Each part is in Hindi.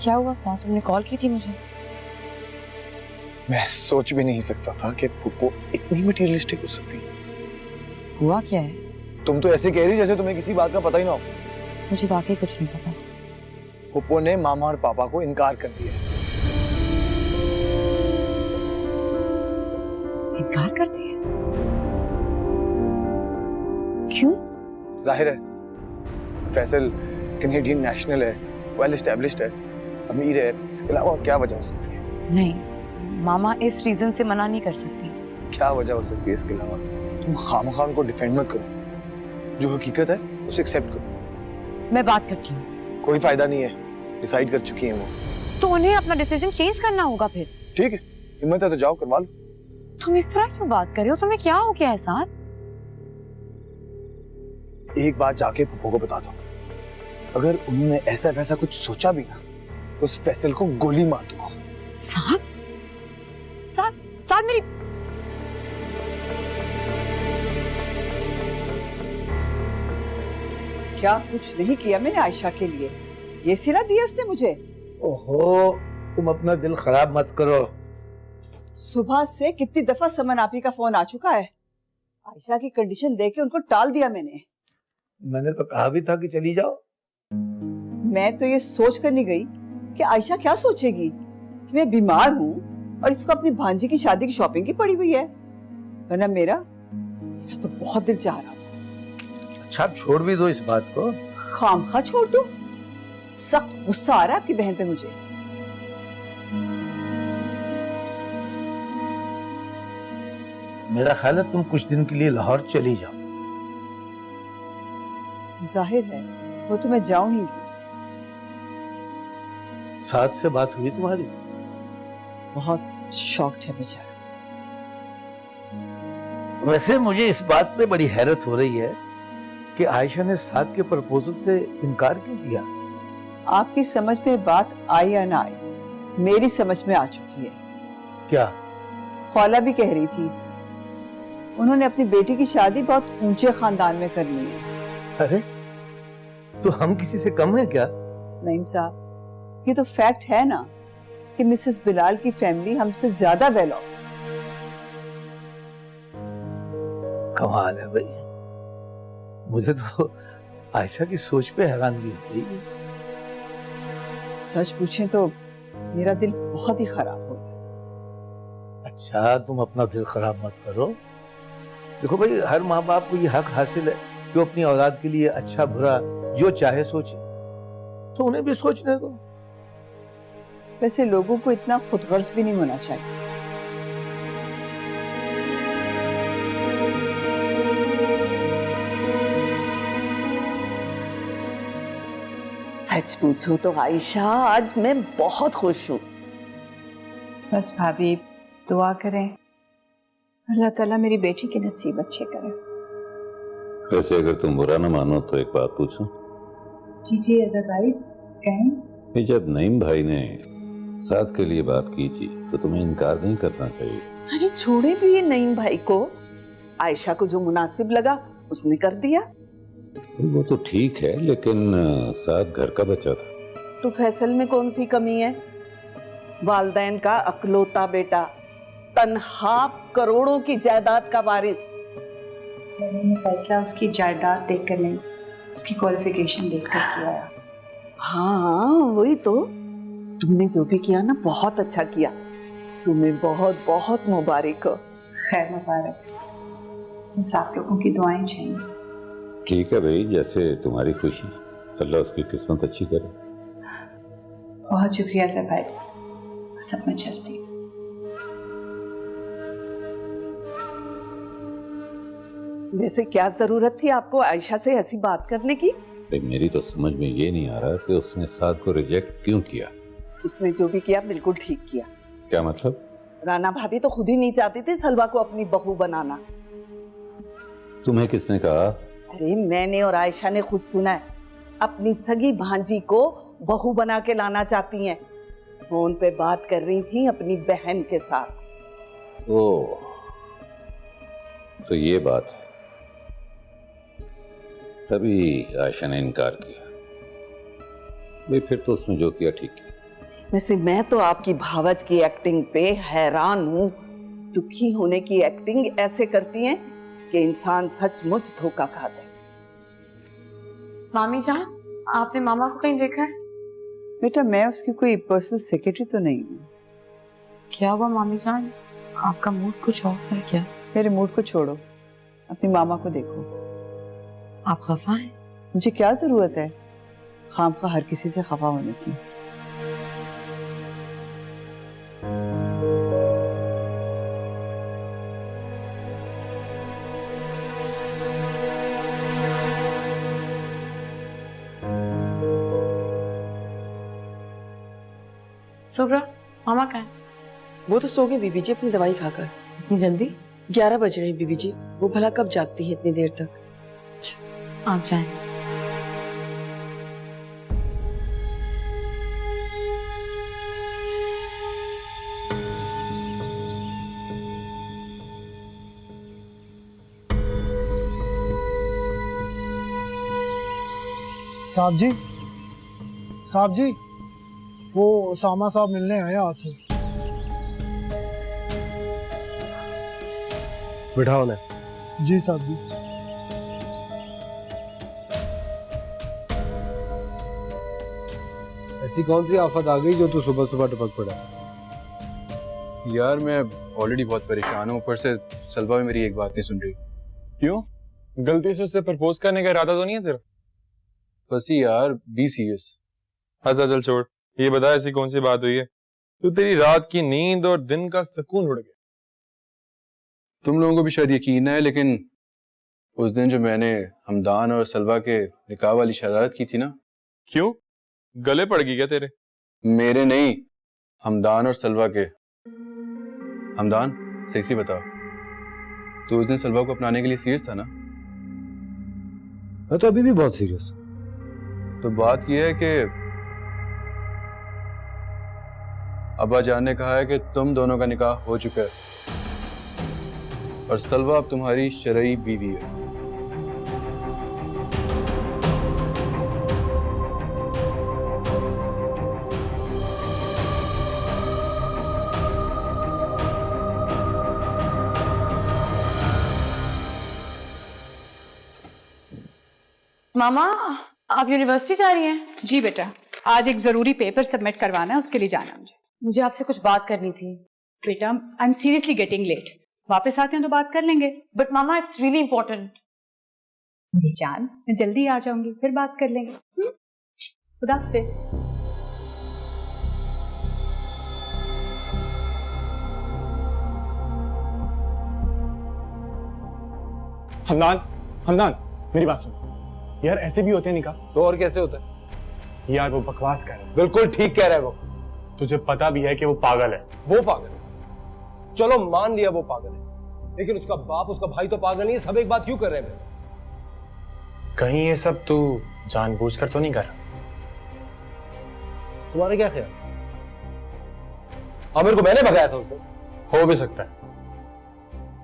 क्या हुआ था? तुमने कॉल की थी मुझे? मैं सोच भी नहीं सकता था कि पुप्पो इतनी मटेरियलिस्टिक हो सकती। हुआ क्या है? तुम तो ऐसे कह रही जैसे तुम्हें किसी बात का पता ही ना हो। मुझे वाकई कुछ नहीं पता। पुप्पो ने मामा और पापा को इनकार कर दिया। इनकार कर दिया? क्यों? जाहिर है, फैसल कैनेडियन नेशनल है, वेल एस्टेब्लिश्ड है, अमीर है, इसके अलावा और क्या वजह हो सकती है? नहीं, मामा इस रीजन से मना नहीं कर सकती। क्या वजह हो सकती है इसके अलावा? तुम खामखाम को डिफेंड मत करो, जो हकीकत है उसे एक्सेप्ट करो। मैं बात करती हूँ। कोई फायदा नहीं है, डिसाइड कर चुकी हैं वो। तो उन्हें अपना डिसीजन चेंज करना होगा फिर। ठीक है, हिम्मत है तो जाओ करवा लो। तुम इस तरह क्यों बात कर रहे हो? तुम्हें क्या हो गया है साथ? एक बात जाके पुप्पो को बता दो, अगर उन्होंने ऐसा वैसा कुछ सोचा भी ना तो उस फैसल को गोली मार दूंगा। साथ साथ साथ मेरी क्या कुछ नहीं किया मैंने आयशा के लिए, ये सिला दिया उसने मुझे। ओहो, तुम अपना दिल खराब मत करो। सुबह से कितनी दफा समन आपी का फोन आ चुका है। आयशा की कंडीशन देख के उनको टाल दिया मैंने तो कहा भी था कि चली जाओ। मैं तो ये सोच कर नहीं गई कि आयशा क्या सोचेगी कि मैं बीमार हूँ और इसको अपनी भांजी की शादी की शॉपिंग की पड़ी हुई है। वरना मेरा तो बहुत दिल चाह रहा था। अच्छा, अब छोड़ भी दो इस बात को। खामखा छोड़ दो? सख्त गुस्सा आ रहा है आपकी बहन पे मुझे। मेरा ख्याल है तुम कुछ दिन के लिए लाहौर चली जाओ। जाहिर है वो तो मैं जाऊंगी। साथ से बात हुई तुम्हारी? बहुत शॉक्ड है बेचारा। वैसे मुझे इस बात पे बड़ी हैरत हो रही है कि आयशा ने साथ के प्रपोजल से इनकार क्यों किया? आपकी समझ में बात आए या ना आए, मेरी समझ में आ चुकी है। क्या? खौला भी कह रही थी उन्होंने अपनी बेटी की शादी बहुत ऊंचे खानदान में करनी है। अरे, तो हम किसी से कम है क्या? नईम साहब, ये तो फैक्ट है ना कि मिसेस बिलाल की फैमिली हमसे ज्यादा वेल ऑफ है। कमाल है भाई, मुझे तो आयशा की सोच पे हैरानगी हो रही है। सच पूछें तो मेरा दिल बहुत ही खराब हो रहा है। अच्छा, तुम अपना दिल खराब मत करो। देखो भाई, हर माँ बाप को ये हक हासिल है कि वो अपनी औलाद के लिए अच्छा बुरा जो चाहे सोचे, तो उन्हें भी सोचने दो। वैसे लोगों को इतना खुदगर्ज भी नहीं होना चाहिए। सच पूछो तो आयशा, आज मैं बहुत खुश हूँ। बस भाभी दुआ करें, अल्लाह ताला मेरी बेटी के नसीब अच्छे करे। वैसे अगर तुम बुरा ना मानो तो एक बात पूछूं? जी जी अजहर भाई कहें। ये जब नईम भाई ने साथ के लिए बात की थी तो तुम्हें इनकार नहीं करना चाहिए। अरे छोड़े भी ये नईम भाई को, आयशा को जो मुनासिब लगा उसने कर दिया। वो तो ठीक है, लेकिन साथ घर का बच्चा था। तो फैसल में कौन सी कमी है? वालदैन का अकलौता बेटा, तन्हा करोड़ों की जायदाद का वारिस। मैंने ये फैसला उसकी जायदाद देखकर नहीं, उसकी क्वालिफिकेशन देखकर किया है। हाँ वही तो, तुमने जो भी किया ना बहुत अच्छा किया। तुम्हें बहुत बहुत मुबारक हो। खैर मुबारक, बस आप लोगों की दुआएं चाहिए। ठीक है भाई, जैसे तुम्हारी खुशी, अल्लाह उसकी किस्मत अच्छी करे। बहुत शुक्रिया सर भाई, सब में चलती। वैसे क्या जरूरत थी आपको आयशा से ऐसी बात करने की? मेरी तो समझ में ये नहीं आ रहा कि उसने साथ को रिजेक्ट क्यों किया। उसने जो भी किया बिल्कुल ठीक किया। क्या मतलब? राना भाभी तो खुद ही नहीं चाहती थी सलवा को अपनी बहू बनाना। तुम्हें किसने कहा? अरे मैंने और आयशा ने खुद सुना है, अपनी सगी भांजी को बहू बना के लाना चाहती हैं। फोन पे बात कर रही थी अपनी बहन के साथ। ओह, तो ये बात है, तभी आयशा ने इनकार किया। भाई फिर तो उसने जो किया ठीक किया। वैसे मैं तो आपकी भावज की एक्टिंग पे हैरान हूँ। दुखी होने की एक्टिंग ऐसे करती हैं कि इंसान सचमुच धोखा खा जाए। मामी जान, आपने मामा को कहीं देखा है? बेटा मैं उसकी कोई पर्सनल सेक्रेटरी तो नहीं हूँ। क्या हुआ मामी जान, आपका मूड कुछ ऑफ है क्या? मेरे मूड को छोड़ो, अपनी मामा को देखो। आप खफा हैं? मुझे क्या जरूरत है खामखा हर किसी से खफा होने की। सुग्रा, मामा कहाँ है? वो तो सो गए बीबी जी अपनी दवाई खाकर। इतनी जल्दी? 11 बज रहे हैं बीबी जी, वो भला कब जागती है इतनी देर तक। आप जाएं। साहब जी, साहब जी, वो सामा साहब मिलने आए आपसे। बिठाओ ने। जी साहब जी। ऐसी कौन सी आफत आ गई जो तू सुबह सुबह टपक पड़ा? यार मैं ऑलरेडी बहुत परेशान हूँ, ऊपर से सलवा भी मेरी एक बात नहीं सुन रही। क्यों? गलती से उससे प्रपोज करने का इरादा तो नहीं है तेरा? बस ही यार, बी सीरियस। अच्छा चल छोड़, ये बता ऐसी कौन सी बात हुई है तो तेरी रात की नींद और दिन का सुकून उड़ गया? तुम लोगों को भी शायद यकीन है, लेकिन उस दिन जो मैंने हमदान और सलवा के निकाह वाली शरारत की थी ना। क्यों? गले पड़ गई क्या तेरे? मेरे नहीं, हमदान और सलवा के। हमदान सही सी बता, तो उस दिन सलवा को अपनाने के लिए सीरियस था ना? मैं तो अभी भी बहुत सीरियस हूँ। तो बात यह है कि अब्बा जान ने कहा है कि तुम दोनों का निकाह हो चुका है और सलवा अब तुम्हारी शरई बीवी है। मामा, आप यूनिवर्सिटी जा रही हैं? जी बेटा, आज एक जरूरी पेपर सबमिट करवाना है, उसके लिए जाना है मुझे आपसे कुछ बात करनी थी। बेटा I am seriously getting late, वापस आते हैं तो बात कर लेंगे। बट मामा, इट्स रियली इंपॉर्टेंट। मेरी जान, मैं जल्दी आ जाऊंगी, फिर बात कर लेंगे। खुदा हाफिज। हमदान, हमदान मेरी बात सुन यार, ऐसे भी होते हैं निकाह। तो और कैसे होता है? यार वो बकवास कर रहा है। बिल्कुल ठीक कह रहा है वो। तुझे पता भी है कि वो पागल है। वो पागल है, चलो मान लिया वो पागल है, लेकिन उसका बाप उसका भाई तो पागल नहीं है। सब एक बात क्यों कर रहे हैं? कहीं ये सब तू जानबूझकर तो नहीं कर रहा? तुम्हारा क्या ख्याल? आमिर को मैंने भगाया था उस दिन। हो भी सकता है।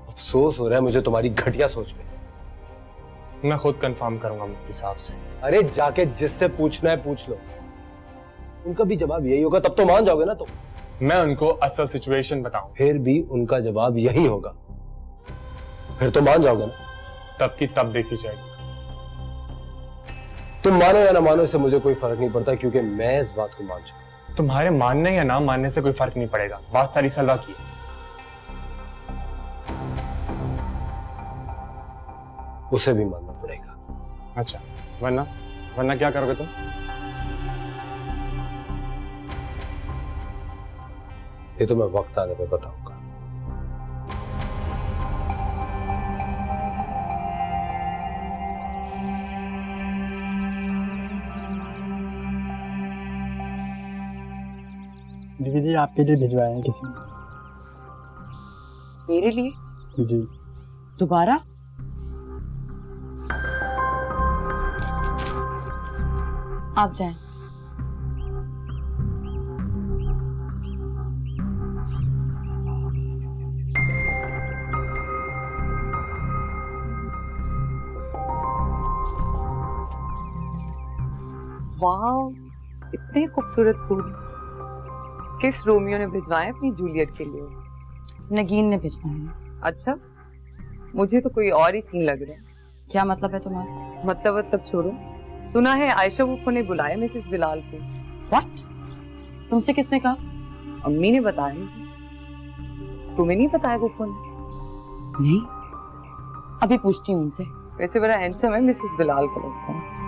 अफसोस हो रहा है मुझे तुम्हारी घटिया सोच पे। मैं खुद कंफर्म करूंगा मुफ्ती साहब से। अरे जाके जिससे पूछना है पूछ लो, उनका भी जवाब यही होगा, तब तो मान जाओगे ना तुम। मैं उनको असल सिचुएशन बताऊं, फिर भी उनका जवाब यही होगा, फिर तो मान जाओगे ना। तब की तब देखी जाएगी। तुम मानो या ना मानो, इससे मुझे कोई फर्क नहीं पड़ता, क्योंकि मैं इस बात को मान चुका। तुम्हारे मानने या ना मानने से कोई फर्क नहीं पड़ेगा, बात सारी सलवा की है। उसे भी मानना पड़ेगा। अच्छा, वरना वरना क्या करोगे तुम? ये तो मैं वक्त आने पे बताऊंगा। दीदी जी आपके लिए भिजवाए हैं किसी ने। मेरे लिए? जी। दोबारा? आप जाएं। वाह, इतने खूबसूरत फूल। किस रोमियो ने भिजवाए अपनी जूलियट के लिए? नगीन ने भिजवाए। अच्छा, मुझे तो कोई और ही सीन लग रहा है। क्या मतलब है तुम्हारा? मतलब छोड़ो। सुना है आयशा फूफो ने बुलाया मिसेस बिलाल को। व्हाट? तुमसे किसने कहा? अम्मी ने बताया मुझे। तुम्हें नहीं बताया फूफो ने? नहीं, अभी पूछती हूँ उनसे। वैसे बड़ा हैंडसम है मिसेस बिलाल का लगता है।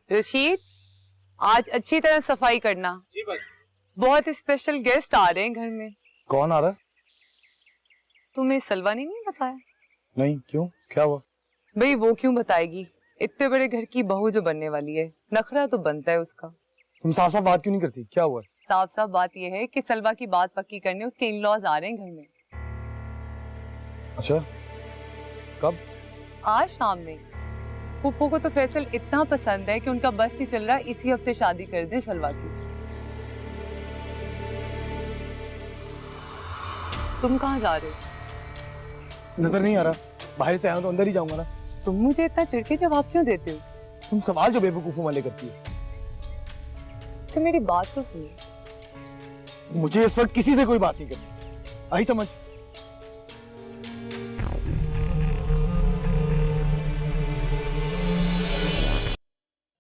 रशीद, आज अच्छी तरह सफाई करना। जी भाई। बहुत स्पेशल गेस्ट आ रहे हैं घर में। कौन आ रहा है? तुम्हें सलवा ने नहीं बताया? नहीं, क्यों? क्या हुआ? भाई वो क्यों बताएगी? इतने बड़े घर की बहू जो बनने वाली है, नखरा तो बनता है उसका। तुम साफ साफ बात क्यों नहीं करती? क्या हुआ? साफ साफ बात यह है कि सलवा की बात पक्की करने उसके इन-लॉज आ रहे हैं घर में। अच्छा, कब? आज शाम में। फूफो को तो फैसल इतना पसंद है कि उनका बस नहीं चल रहा, इसी हफ्ते शादी कर दे सलवा की। तुम कहाँ जा रहे हो? नजर नहीं आ रहा? बाहर से आया तो अंदर ही जाऊंगा ना। तुम मुझे इतना चिढ़के जवाब क्यों देते हो? तुम सवाल जो बेवकूफों वाले करती हो। अच्छा मेरी बात तो सुनिए। मुझे इस वक्त किसी से कोई बात नहीं करनी, आई समझ?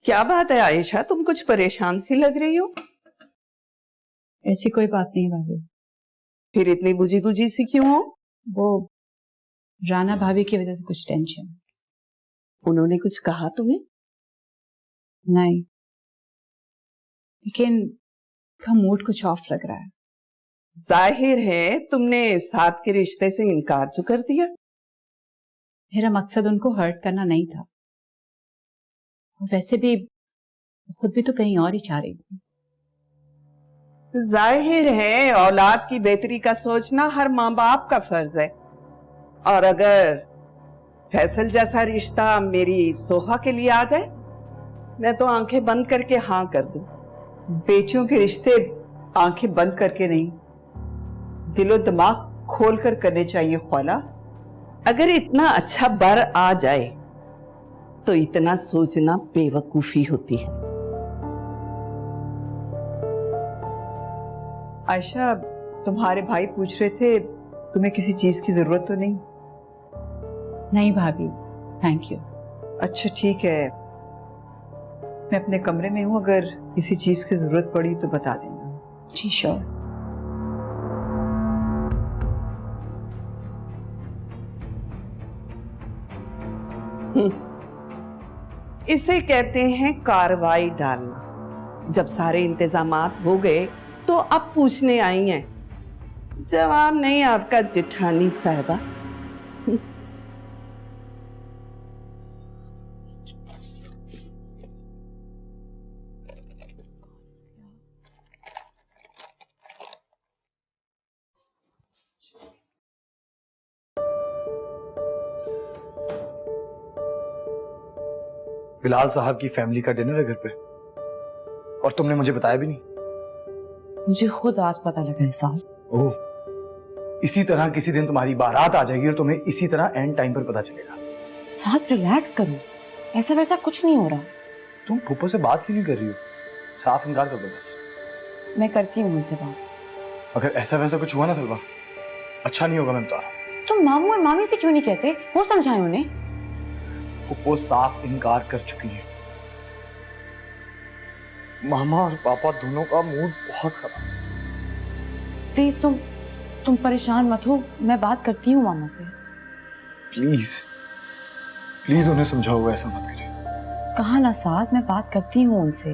क्या बात है आयशा, तुम कुछ परेशान सी लग रही हो? ऐसी कोई बात नहीं भाभी। फिर इतनी बुझी बुझी सी क्यों हो? वो राना भाभी की वजह से कुछ टेंशन। उन्होंने कुछ कहा तुम्हें? नहीं, लेकिन उनका मूड कुछ ऑफ लग रहा है। जाहिर है तुमने साथ के रिश्ते से इनकार जो कर दिया। मेरा मकसद उनको हर्ट करना नहीं था। वैसे भी खुद भी तो कहीं और ही चाह रही थी। जाहिर है औलाद की बेहतरी का सोचना हर माँ बाप का फर्ज है, और अगर फैसल जैसा रिश्ता मेरी सोहा के लिए आ जाए, मैं तो आंखें बंद करके हाँ कर दूं। बेटियों के रिश्ते आंखें बंद करके नहीं, दिलो दिमाग खोल कर करने चाहिए ख्वाला। अगर इतना अच्छा बर आ जाए तो इतना सोचना बेवकूफी होती है। आयशा, तुम्हारे भाई पूछ रहे थे तुम्हें किसी चीज की जरूरत तो नहीं? नहीं भाभी, थैंक यू। अच्छा ठीक है, मैं अपने कमरे में हूँ, अगर किसी चीज की जरूरत पड़ी तो बता देना। जी श्योर। इसे कहते हैं कार्रवाई डालना। जब सारे इंतजामात हो गए तो अब पूछने आई हैं। जवाब नहीं आपका जिठानी साहिबा। बिलाल साहब की फैमिली का डिनर है घर पे, और तुमने मुझे बताया भी नहीं। मुझे खुद आज पता लगा है साहब। ओह, इसी तरह किसी दिन तुम्हारी बारात आ जाएगी और तुम्हें इसी तरह एंड टाइम पर पता चलेगा। साथ रिलैक्स करो, ऐसा वैसा कुछ नहीं हो रहा। तुम फूफो से बात क्यों नहीं कर रही हो? साफ इनकार कर दो बस। मैं करती हूँ उनसे बात। अगर ऐसा वैसा कुछ हुआ ना सलवा, अच्छा नहीं होगा, मैं बता रहा हूँ। तुम मामू और मामी से क्यों नहीं कहते? वो समझाए उन्हें। फुप्पो साफ इनकार कर चुकी है। मामा और पापा दोनों का मूड बहुत खराब। प्लीज तुम परेशान मत हो, मैं बात करती हूँ मामा से। प्लीज प्लीज उन्हें समझाओ, ऐसा मत करें। कहा ना साथ, मैं बात करती हूँ उनसे,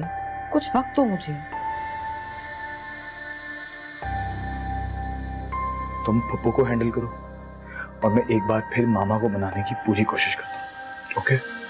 कुछ वक्त दो मुझे। तुम पप्पू को हैंडल करो और मैं एक बार फिर मामा को मनाने की पूरी कोशिश करता हूँ। ओके?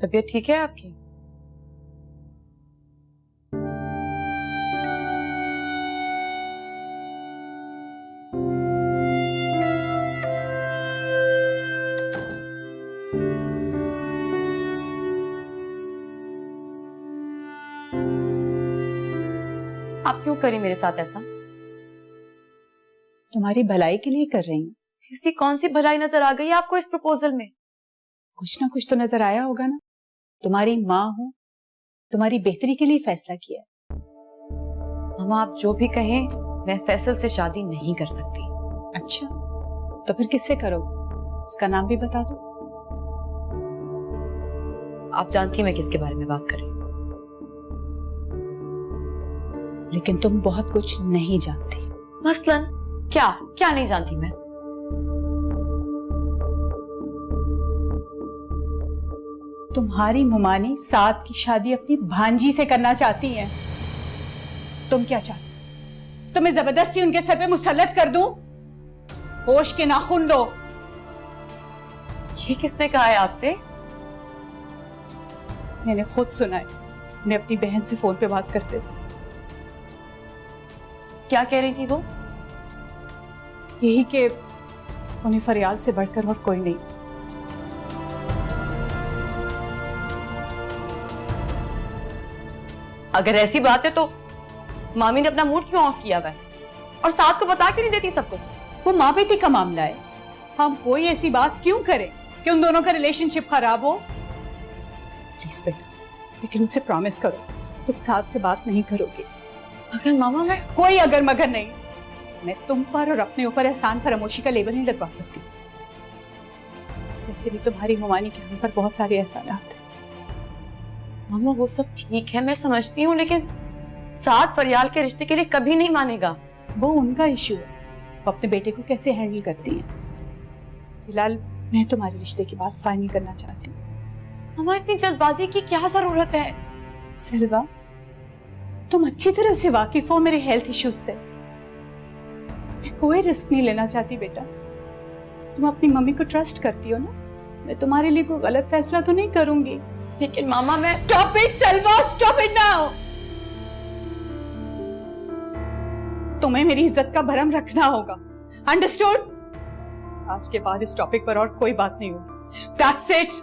तबीयत ठीक है आपकी? आप क्यों करी मेरे साथ ऐसा? तुम्हारी भलाई के लिए कर रही हूँ। ऐसी कौन सी भलाई नजर आ गई आपको इस प्रपोजल में? कुछ ना कुछ तो नजर आया होगा ना। तुम्हारी माँ हूँ, तुम्हारी बेहतरी के लिए फैसला किया। मामा आप जो भी कहें, मैं फैसल से शादी नहीं कर सकती। अच्छा, तो फिर किससे करोगे? उसका नाम भी बता दो। आप जानती मैं किसके बारे में बात कर रही हूँ। लेकिन तुम बहुत कुछ नहीं जानती। मसलन क्या नहीं जानती मैं? तुम्हारी मुमानी साथ की शादी अपनी भांजी से करना चाहती हैं। तुम क्या चाहती? तुम्हें जबरदस्ती उनके सर पे मुसल्लत कर दूं? होश के नाखून दो। ये किसने कहा है आपसे? मैंने खुद सुना है, उन्हें अपनी बहन से फोन पे बात करते। क्या कह रही थी वो? यही कि उन्हें फरियाल से बढ़कर और कोई नहीं। अगर ऐसी बात है तो मामी ने अपना मूड क्यों ऑफ किया हुआ है और साथ को बता क्यों नहीं देती सब कुछ? वो माँ बेटी का मामला है, हम कोई ऐसी बात क्यों करें कि उन दोनों का रिलेशनशिप खराब हो। प्लीज बेटा, लेकिन मुझसे प्रॉमिस करो तुम साथ से बात नहीं करोगे। अगर मामा मैं कोई अगर मगर नहीं। मैं तुम पर और अपने ऊपर एहसान फरामोशी का लेबल नहीं लगवा सकती। वैसे भी तुम्हारी मुमानी के हम पर बहुत सारे एहसानात हैं। मामा वो सब ठीक है, मैं समझती हूँ, लेकिन साथ फरियाल के रिश्ते के लिए कभी नहीं मानेगा। वो उनका इशू है, वो अपने बेटे को कैसे हैंडल करती हैं। फिलहाल मैं तुम्हारे रिश्ते की बात फाइनल करना चाहती हूँ। मामा इतनी जल्दबाजी की क्या जरूरत है? सिल्वा, तुम अच्छी तरह से वाकिफ हो मेरे हेल्थ इश्यूज से। मैं कोई रिस्क नहीं लेना चाहती बेटा। तुम अपनी मम्मी को ट्रस्ट करती हो ना, मैं तुम्हारे लिए कोई गलत फैसला तो नहीं करूंगी। लेकिन मामा मैं stop it Selva, stop it now. तुम्हें मेरी इज्जत का भरम रखना होगा, अंडरस्टूड? आज के बाद इस टॉपिक पर और कोई बात नहीं होगी। That's it.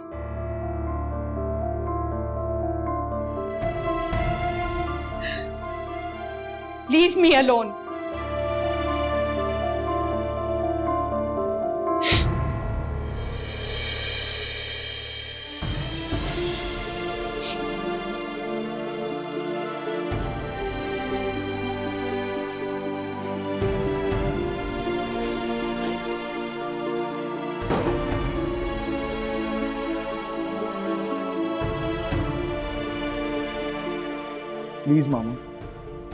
Leave me alone. Please मामा,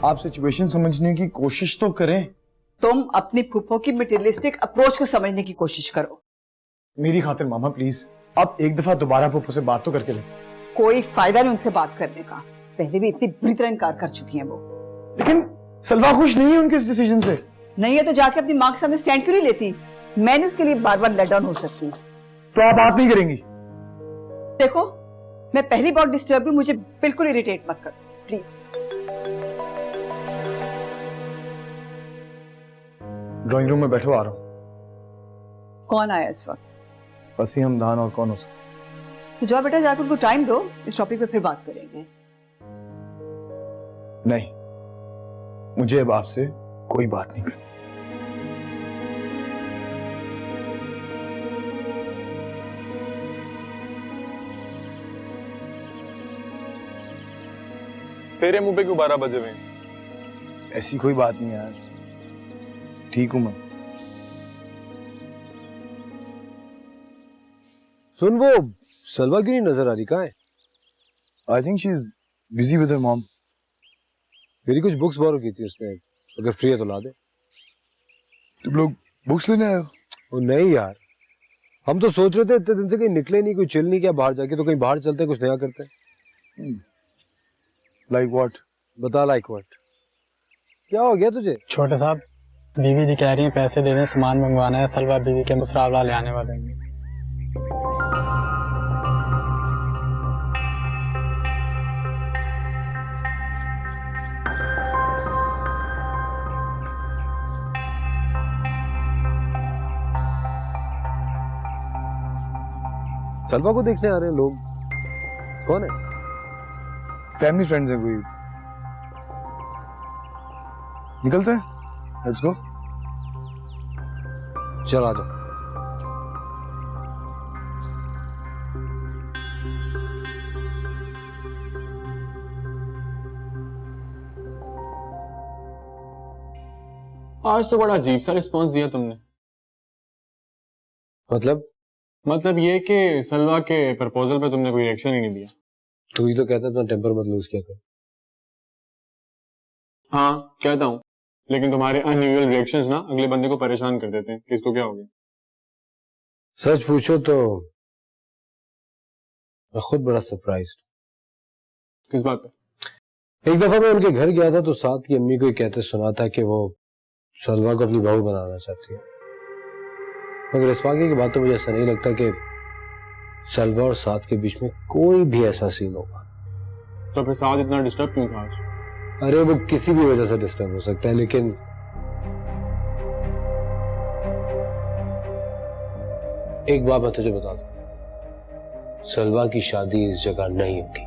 आप सिचुएशन समझने की कोशिश तो करें। तुम अपनी फूफो की मटेरियलिस्टिक अप्रोच को समझने की कोशिश करो। मेरी खातिर मामा प्लीज, आप एक दफा दोबारा फूफो से बात तो करके दें। कोई फायदा नहीं उनसे बात करने का, पहले भी इतनी बुरी तरह इनकार कर चुकी हैं वो। लेकिन सलवा खुश नहीं है उनके इस डिसीजन से। नहीं है तो जाके अपनी माँ के सामने स्टैंड क्यों नहीं लेती? मैंने उसके लिए बार बार लेट डाउन हो सकती। तो आप बात नहीं करेंगी? देखो, मैं पहली बार डिस्टर्ब हूँ, मुझे बिल्कुल इरिटेट मत करो प्लीज। ड्राइंग रूम में बैठो, आ रहा हूँ। कौन आया इस वक्त? बस ही हमदान, और कौन हो सकता? तो जाओ बेटा, जाकर उनको टाइम दो, इस टॉपिक पे फिर बात करेंगे। नहीं, मुझे अब आपसे कोई बात नहीं करनी। तेरे मुंह पे क्यों 12 बजे हुए? ऐसी कोई बात नहीं यार, ठीक हूं मैं। सुन, वो सलवा क्यों नहीं नजर आ रही? कहाँ है? I think she is busy with her mom. मेरी कुछ बुक्स बोरो की थी उसमें, अगर फ्री है तो ला दे। तुम लोग बुक्स लेने आए हो? ओ नहीं यार, हम तो सोच रहे थे इतने दिन से कहीं निकले नहीं, कोई चिल नहीं किया बाहर जाके, तो कहीं बाहर चलते कुछ नया करते हैं। Like what? बता, लाइक व्हाट? क्या हो गया तुझे? छोटे साहब, बीवी जी कह रही हैं पैसे दे दें, सामान मंगवाना है, सलवा बीवी के मुसरावला ले आने वाले हैं। सलवा को देखने आ रहे हैं लोग? कौन है? फैमिली फ्रेंड्स हैं कोई। निकलते हैं, लेट्स गो। चल आ जाओ। आज तो बड़ा अजीब सा रिस्पॉन्स दिया तुमने। मतलब ये कि सलवा के प्रपोजल पे तुमने कोई रिएक्शन ही नहीं दिया। तू ही तो कहता अपना टेम्पर मत लूज किया कर। हाँ कहता हूँ, लेकिन तुम्हारे अनयूजुअल रिएक्शंस ना अगले बंदे को परेशान कर देते हैं कि इसको क्या हो गया। सच पूछो तो मैं खुद बड़ा सरप्राइज्ड। किस बात पे? एक दफा मैं उनके घर गया था तो साथ की अम्मी को ही कहते सुना था कि वो सलवा को अपनी बहू बनाना चाहती है, मगर इस वाक़े की बात तो मुझे ऐसा नहीं लगता कि सलवा और साथ के बीच में कोई भी ऐसा सीन होगा। तो फिर साथ इतना डिस्टर्ब क्यों था आज? अरे वो किसी भी वजह से डिस्टर्ब हो सकता है, लेकिन एक बात मैं तुझे बता दूं, सलवा की शादी इस जगह नहीं होगी।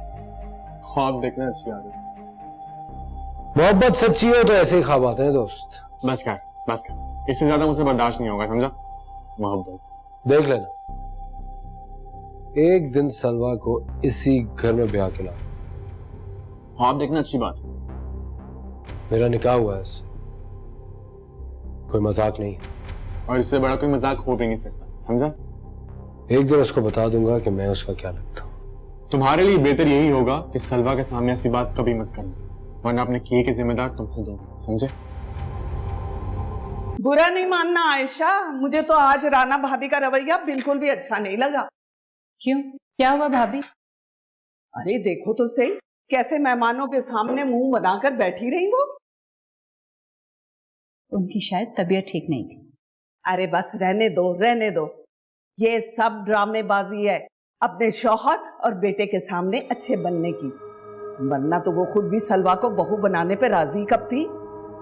ख्वाब देखना अच्छी आदत। मोहब्बत सच्ची हो तो ऐसे ही ख्वाब आते हैं दोस्त। बस कर, इससे ज्यादा मुझे बर्दाश्त नहीं होगा, समझा? मोहब्बत देख लेना, एक दिन सलवा को इसी घर में ब्याह के ला। ख्वाब देखना अच्छी बात है। मेरा निकाह हुआ है इससे, कोई मजाक नहीं है। और इससे बड़ा कोई मजाक हो भी नहीं सकता, समझा? एक दिन उसको बता दूंगा कि मैं उसका क्या लगता हूँ। तुम्हारे लिए बेहतर यही होगा कि सलवा के सामने ऐसी बात कभी मत करना, वरना अपने किए के जिम्मेदार तुम खुद होगे, समझे? बुरा नहीं मानना आयशा, मुझे तो आज राना भाभी का रवैया बिल्कुल भी अच्छा नहीं लगा। क्यों, क्या हुआ भाभी? अरे देखो तो सही, कैसे मेहमानों के सामने मुंह बनाकर बैठी रही वो। उनकी शायद तबीयत ठीक नहीं थी। अरे बस रहने दो, ये सब ड्रामेबाजी है अपने शौहर और बेटे के सामने अच्छे बनने की, वरना तो वो खुद भी सलवा को बहू बनाने पे राजी कब थी।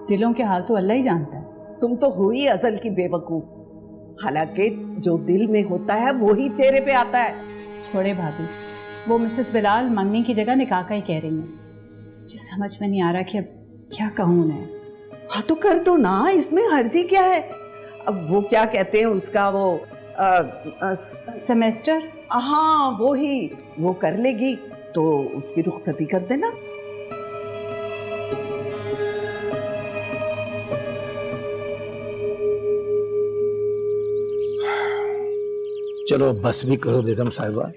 दिलों के हाल तो अल्लाह ही जानता है। तुम तो हुई अजल की बेवकूफ, हालांकि जो दिल में होता है वो ही चेहरे पे आता है। छोड़े भाभी, वो मिसेस बिलाल मंगनी की जगह निकाह का ही कह रही हैं। मुझे समझ में नहीं आ रहा कि अब क्या कहूँ उन्हें। हाँ तो कर दो ना, इसमें हर्जी क्या है। अब वो क्या कहते हैं उसका, वो सेमेस्टर, हाँ वो कर लेगी तो उसकी रुखसती कर देना। चलो बस भी करो बेगम साहिबा,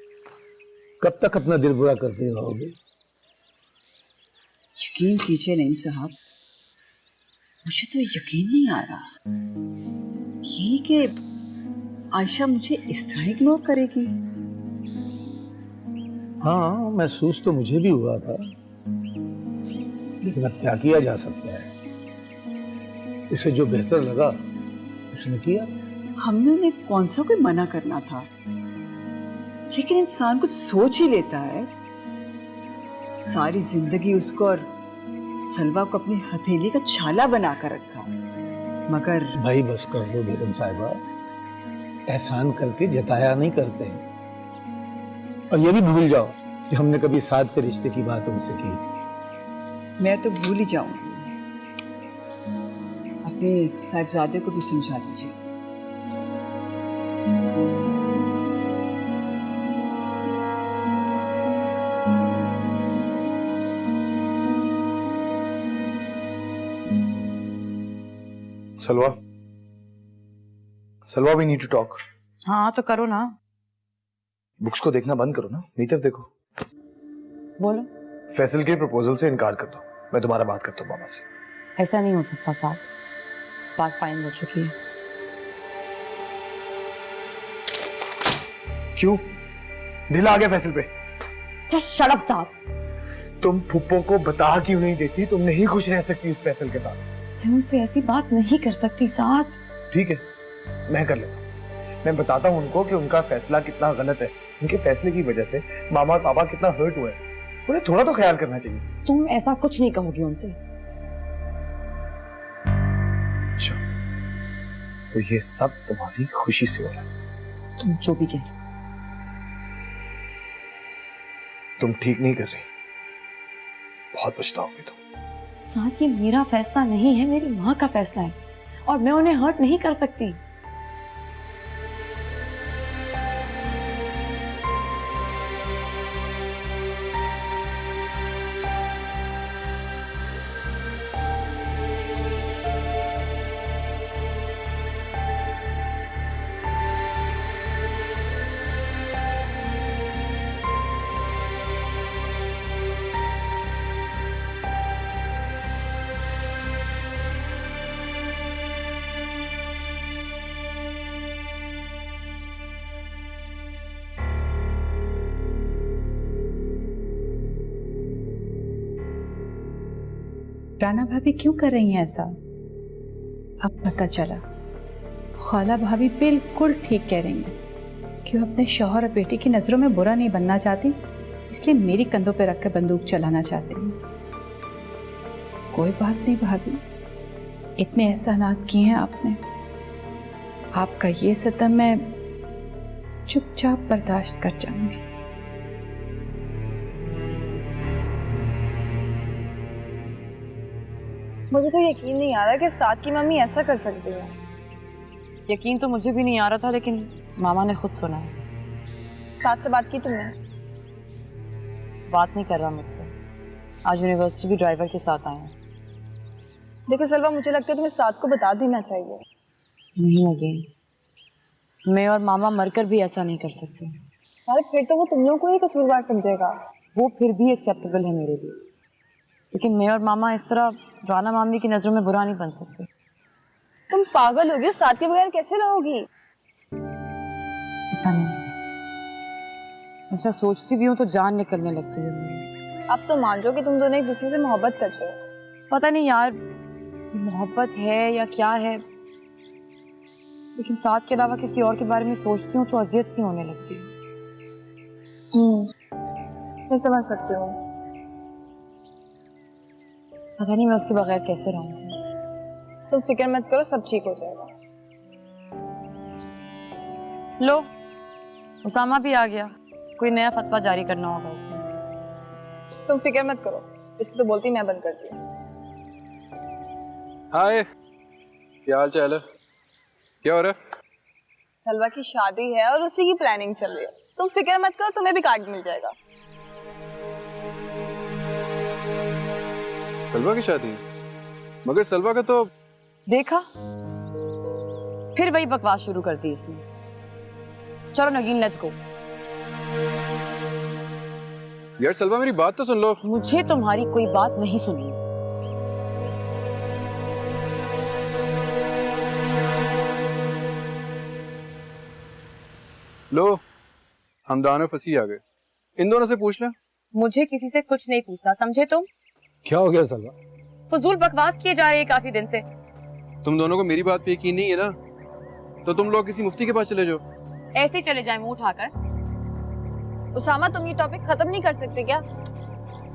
कब तक अपना दिल बुरा करते रहोगे? यकीन कीजिए नईम साहब, मुझे तो यकीन नहीं आ रहा ये कि आयशा मुझे इस तरह इग्नोर करेगी। हाँ, महसूस तो मुझे भी हुआ था, लेकिन अब क्या किया जा सकता है? उसे जो बेहतर लगा उसने किया। हमने उन्हें कौन सा कोई मना करना था, लेकिन इंसान कुछ सोच ही लेता है। सारी जिंदगी उसको और सलवा को अपनी हथेली का छाला बना कर रखा, मगर भाई बस कर लो बेगम साहिबा, एहसान करके जताया नहीं करते हैं। और ये भी भूल जाओ कि हमने कभी साथ के रिश्ते की बात उनसे की थी। मैं तो भूल ही जाऊंगी। अपने साहिबजादे को भी समझा दीजिए। सलवा, सलवा वी नीड टू टॉक। हाँ तो करो ना। बुक्स को देखना बंद करो ना, मेरी तरफ देखो। बोलो। फैसल के प्रपोजल से इनकार कर दो, मैं दोबारा बात करता हूँ बाबा से। ऐसा नहीं हो सकता साथ, बात फाइनल हो चुकी है। क्यों? दिल आ गया फैसल पे? Just shut up साहब। तुम फुप्पो को बता क्यों नहीं देती? तुम नहीं खुश रह सकती उस फैसल के साथ। मैं उनसे ऐसी बात नहीं कर सकती साथ। ठीक है, मैं कर लेता हूँ। मैं बताता हूँ उनको कि उनका फैसला कितना गलत है। उनके फैसले की वजह से मामा और पापा कितना हर्ट हुए हैं। उन्हें थोड़ा तो ख्याल करना चाहिए। तुम ऐसा कुछ नहीं कहोगी उनसे। अच्छा, तो ये सब तुम्हारी खुशी से हो रहा है? तुम जो भी कह, तुम ठीक नहीं कर रही, बहुत पछताओगी तुम। साथ ये मेरा फैसला नहीं है, मेरी माँ का फैसला है और मैं उन्हें हर्ट नहीं कर सकती। राना भाभी क्यों कर रही हैं ऐसा? अब पता चला, खाला भाभी बिल्कुल ठीक कह रही हैं कि वो अपने शौहर और बेटी की नजरों में बुरा नहीं बनना चाहती, इसलिए मेरी कंधों पे रख के बंदूक चलाना चाहती हैं। कोई बात नहीं भाभी, इतने एहसानात किए हैं आपने, आपका ये सितम मैं चुपचाप बर्दाश्त कर जाऊंगी। मुझे तो यकीन नहीं आ रहा कि साथ की मम्मी ऐसा कर सकती है। यकीन तो मुझे भी नहीं आ रहा था, लेकिन मामा ने खुद सुना है। साथ से बात की तुमने? बात नहीं कर रहा मुझसे। आज यूनिवर्सिटी भी ड्राइवर के साथ आए हैं। देखो सलवा, मुझे लगता है तुम्हें साथ को बता देना चाहिए। नहीं नगीन, मैं और मामा मरकर भी ऐसा नहीं कर सकते। अरे फिर तो वो तुम लोगों को ही कसूरवार समझेगा। वो फिर भी एक्सेप्टेबल है मेरे लिए, लेकिन मैं और मामा इस तरह राना मामी की नजरों में बुरा नहीं बन सकते। तुम पागल होगी, साथ के बगैर कैसे रहोगी? पता नहीं, ऐसा सोचती भी हूँ तो जान निकलने लगती है मेरी। अब तो मान जाओ कि तुम दोनों एक दूसरे से मोहब्बत करते हो। पता नहीं यार, मोहब्बत है या क्या है, लेकिन साथ के अलावा किसी और के बारे में सोचती हूँ तो अजियत सी होने लगती है। मैं समझ सकती हूँ। पता नहीं मैं उसके बगैर कैसे रहूंगी। तुम फिक्र मत करो, सब ठीक हो जाएगा। लो, उसामा भी आ गया। कोई नया फतवा जारी करना होगा उसने। तुम फिक्र मत करो, इसकी तो बोलती मैं बंद करती हूँ। हाय, क्या हाल चाल है? क्या हो रहा है? सलवा की शादी है और उसी की प्लानिंग चल रही है। तुम फिक्र मत करो, तुम्हें भी कार्ड मिल जाएगा। सलवा की शादी? मगर सलवा का तो देखा, फिर वही बकवास शुरू कर दी इसने। चलो नगीन, लेट्स गो। यार सलवा, मेरी बात तो सुन लो। मुझे तुम्हारी कोई बात नहीं सुननी। लो, हमदान और फसी आ गए। इन दोनों से पूछ ले। मुझे किसी से कुछ नहीं पूछना, समझे तुम? क्या हो गया सलवा? फजूल बकवास किए जा रहे हैं काफी दिन से। तुम दोनों को मेरी बात पे यकीन नहीं है ना, तो तुम लोग किसी मुफ्ती के पास चले जाओ। ऐसे ही चले जाए मुंह उठाकर। उसामा, तुम ये टॉपिक खत्म नहीं कर सकते क्या?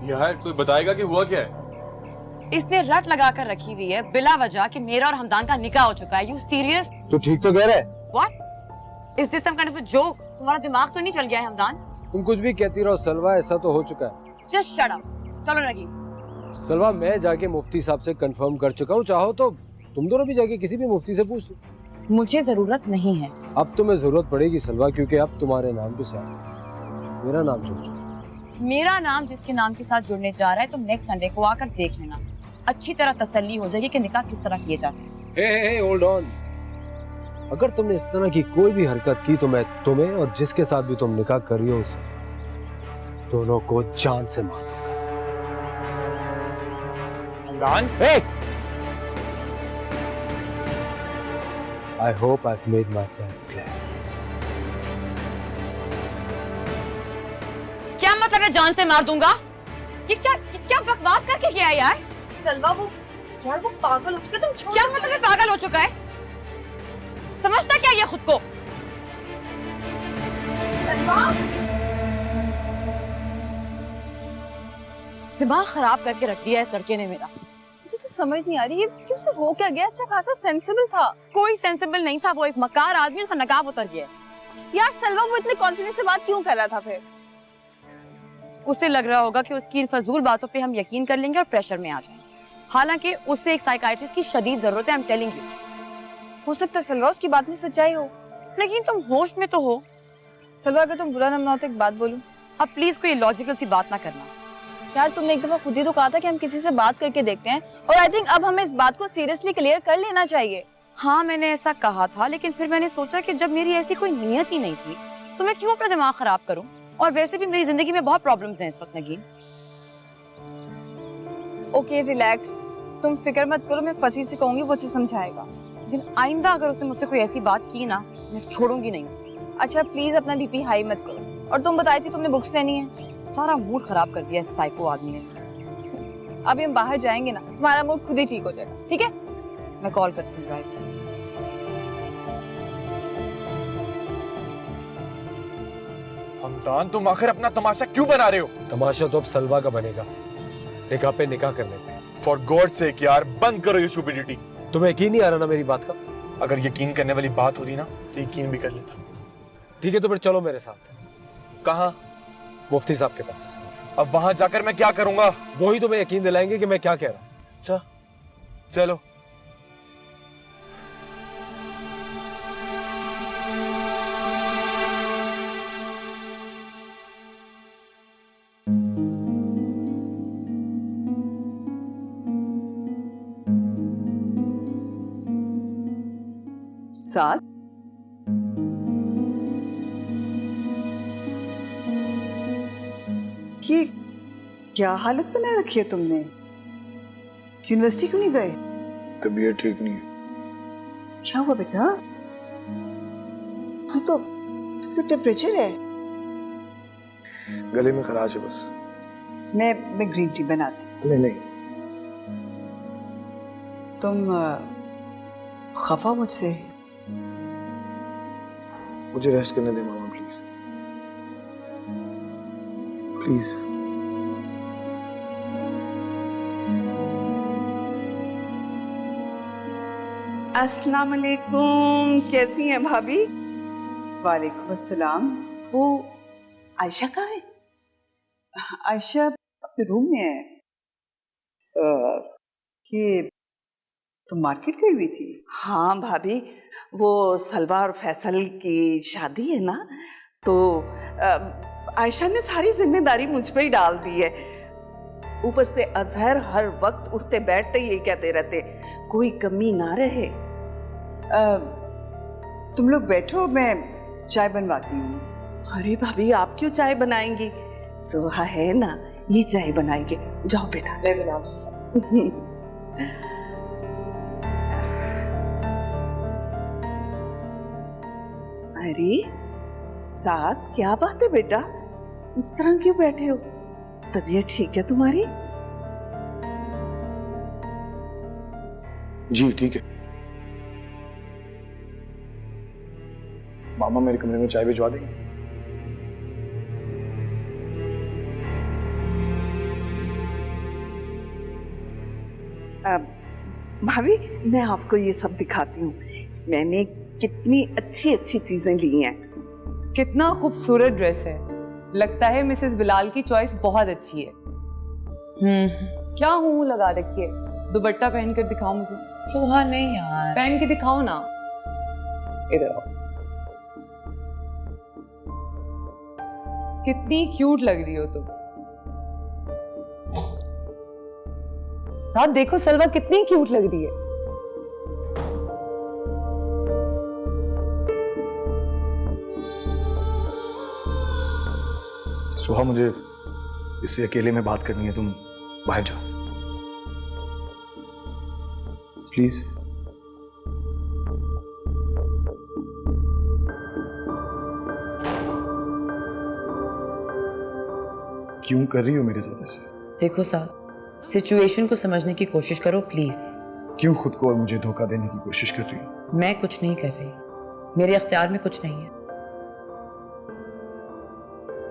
यार कोई बताएगा कि हुआ क्या है? इसने रट लगा कर रखी हुई है बिला वजह कि मेरा और हमदान का निकाह हो चुका है। You serious? तो ठीक तो कह रहा है। What? Is this some kind of a joke? तुम्हारा दिमाग तो नहीं चल गया है हमदान? तुम कुछ भी कहती रहो सलवा, ऐसा तो हो चुका है। Just shut up. चलो नगीन। सलवा, मैं जाके मुफ्ती साहब से कंफर्म कर चुका हूँ, चाहो तो तुम दोनों भी जाके किसी भी मुफ्ती से पूछ लो। मुझे जरूरत नहीं है। अब तुम्हें जरूरत पड़ेगी सलवा, क्योंकि अब तुम्हारे नाम के साथ मेरा नाम जुड़ चुका है। मेरा नाम जिसके नाम के साथ जुड़ने जा रहा है, तुम नेक्स्ट संडे को आकर देख लेना। अच्छी तरह तसल्ली हो जाएगी कि निकाह किस तरह किए जाते हैं। हे होल्ड ऑन। अगर तुमने इस तरह की कोई भी हरकत की तो मैं तुम्हें और जिसके साथ भी तुम निकाह कर रही हो उसे दोनों को जान से मार दूंगा। Hamdan, I hope I've made myself clear. क्या मतलब है जान से मार दूंगा? ये क्या बकवास करके किया यार? सलवा, वो यार वो पागल हो चुका है, तुम छोड़। क्या मतलब है पागल हो चुका है? समझता क्या ये खुद को? सलवा, दिमाग खराब करके रख दिया इस लड़के ने मेरा। मुझे तो समझ नहीं आ रही, ये क्यों से हो क्या गया? अच्छा खासा सेंसिबल था। कोई सेंसिबल नहीं था, वो एक मकार आदमी, उसका नकाब उतर गया। यार सलवा, वो इतने कॉन्फिडेंस से बात क्यों कर रहा था फिर? उसे लग रहा होगा कि उसकी इन फजूल बातों पे हम यकीन कर लेंगे और प्रेशर में आ जाएंगे। हालांकि उसे एक साइकाइट्रिस्ट की शदीद जरूरत है। I am telling you. हो सकता है सलवा उसकी बात में सच्चाई हो, लेकिन तुम होश में तो हो। सलवा, अगर तुम बुरा न मनाओ तो एक बात बोलूं? अब प्लीज कोई लॉजिकल सी बात ना करना। यार तुमने एक दफा खुद ही तो कहा था कि हम किसी से बात करके देखते हैं, और आई थिंक अब हमें इस बात को सीरियसली क्लियर कर लेना चाहिए। हाँ, मैंने ऐसा कहा था, लेकिन फिर मैंने सोचा कि जब मेरी ऐसी कोई नीयत ही नहीं थी तो मैं क्यों अपना दिमाग खराब करूं। और वैसे भी मेरी जिंदगी में बहुत प्रॉब्लम्स हैं इस वक्त नगीन। ओके रिलैक्स, तुम फिक्र मत करो, मैं फसी से कहूंगी, वो उसे समझाएगा। लेकिन आइंदा अगर उसने मुझसे कोई ऐसी बात की ना, मैं छोड़ूंगी नहीं उसे। अच्छा प्लीज अपना बीपी हाई मत करो। और तुम बताई थी तुमने बुक्स लेनी है। सारा मूड खराब कर दिया इस साइको आदमी ने। अभी हम बाहर जाएंगे ना, तुम्हारा मूड खुद ही ठीक हो जाएगा, ठीक है? मैं कॉल करती हूँ ड्राइव। हमदान, तुम आखिर अपना तमाशा क्यों बना रहे हो? तमाशा तो अब सलवा का बनेगा, निकाह पे निकाह करने पे। फॉर गॉड सेक यार, बंद करो ये स्टुपिडिटी। तुम्हें यकीन नहीं आ रहा ना मेरी बात का? अगर यकीन करने वाली बात होती ना तो यकीन भी कर लेता। ठीक है, तो फिर चलो मेरे साथ। कहाँ? मुफ्ती साहब के पास। अब वहां जाकर मैं क्या करूंगा? वही तुम्हें यकीन दिलाएंगे कि मैं क्या कह रहा हूँ। अच्छा चलो। साथ ये क्या हालत बना रखी है तुमने? यूनिवर्सिटी क्यों नहीं गए? तबीयत ठीक नहीं है। क्या हुआ बेटा? हाँ तो टेम्परेचर है। गले में खराश है बस। मैं ग्रीन टी बनाती। नहीं। तुम खफा मुझसे? मुझे रेस्ट करने दे मामा, प्लीज प्लीज। अस्सलाम वालेकुम, कैसी हैं भाभी? वालेकुम अस्सलाम। वो आयशा कहाँ है? आयशा अपने रूम में है। कि तुम मार्केट गई हुई थी? हाँ भाभी, वो सलवा और फैसल की शादी है ना, तो आयशा ने सारी जिम्मेदारी मुझ पे ही डाल दी है। ऊपर से अजहर हर वक्त उठते बैठते यही कहते रहते कोई कमी ना रहे। तुम लोग बैठो, मैं चाय बनवाती हूँ। अरे भाभी, आप क्यों चाय बनाएंगी? सुहा है ना, ये चाय बनाएंगे। जाओ बेटा। मैं बनाऊँ। अरे साथ क्या बात है बेटा? इस तरह क्यों बैठे हो? तबीयत ठीक है तुम्हारी? जी ठीक है। मामा मेरे कमरे में चाय भिजवा देंगे? भाभी, मैं आपको ये सब दिखाती हूँ। मैंने कितनी अच्छी अच्छी चीजें ली हैं। कितना खूबसूरत ड्रेस है। लगता है मिसेस बिलाल की चॉइस बहुत अच्छी है। क्या हूँ लगा रखी है? दुपट्टा पहन कर दिखाओ मुझे। सुहा नहीं यार, पहन के दिखाओ ना। इधर आओ। कितनी क्यूट लग रही हो तुम। साथ देखो सलवा कितनी क्यूट लग रही है। सुहा, मुझे इससे अकेले में बात करनी है, तुम बाहर जाओ प्लीज। क्यों कर रही हो मेरे साथ ऐसे? देखो साथ, सिचुएशन को समझने की कोशिश करो प्लीज। क्यों खुद को और मुझे धोखा देने की कोशिश कर रही हो? मैं कुछ नहीं कर रही, मेरे अख्तियार में कुछ नहीं है।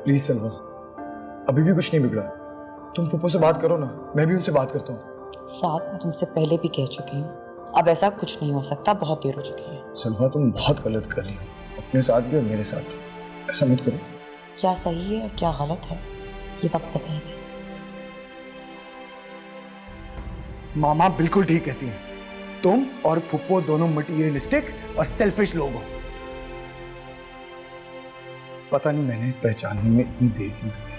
प्लीज सलवा, अभी भी कुछ नहीं बिगड़ा। तुम पप्पू से बात करो ना, मैं भी उनसे बात करता हूँ। साथ मैं तुमसे पहले भी कह चुकी हूँ, अब ऐसा कुछ नहीं हो सकता, बहुत देर हो चुकी है। सलवा, तुम बहुत गलत कर रही हो, अपने साथ भी और मेरे साथ भी। ऐसा मत करो। क्या सही है और क्या गलत है ये वक्त बताएगा। मामा बिल्कुल ठीक कहती हैं। तुम और फुप्पो दोनों मटीरियलिस्टिक और सेल्फिश लोग हो। पता नहीं मैंने पहचानने में इतनी देर क्यों लगी।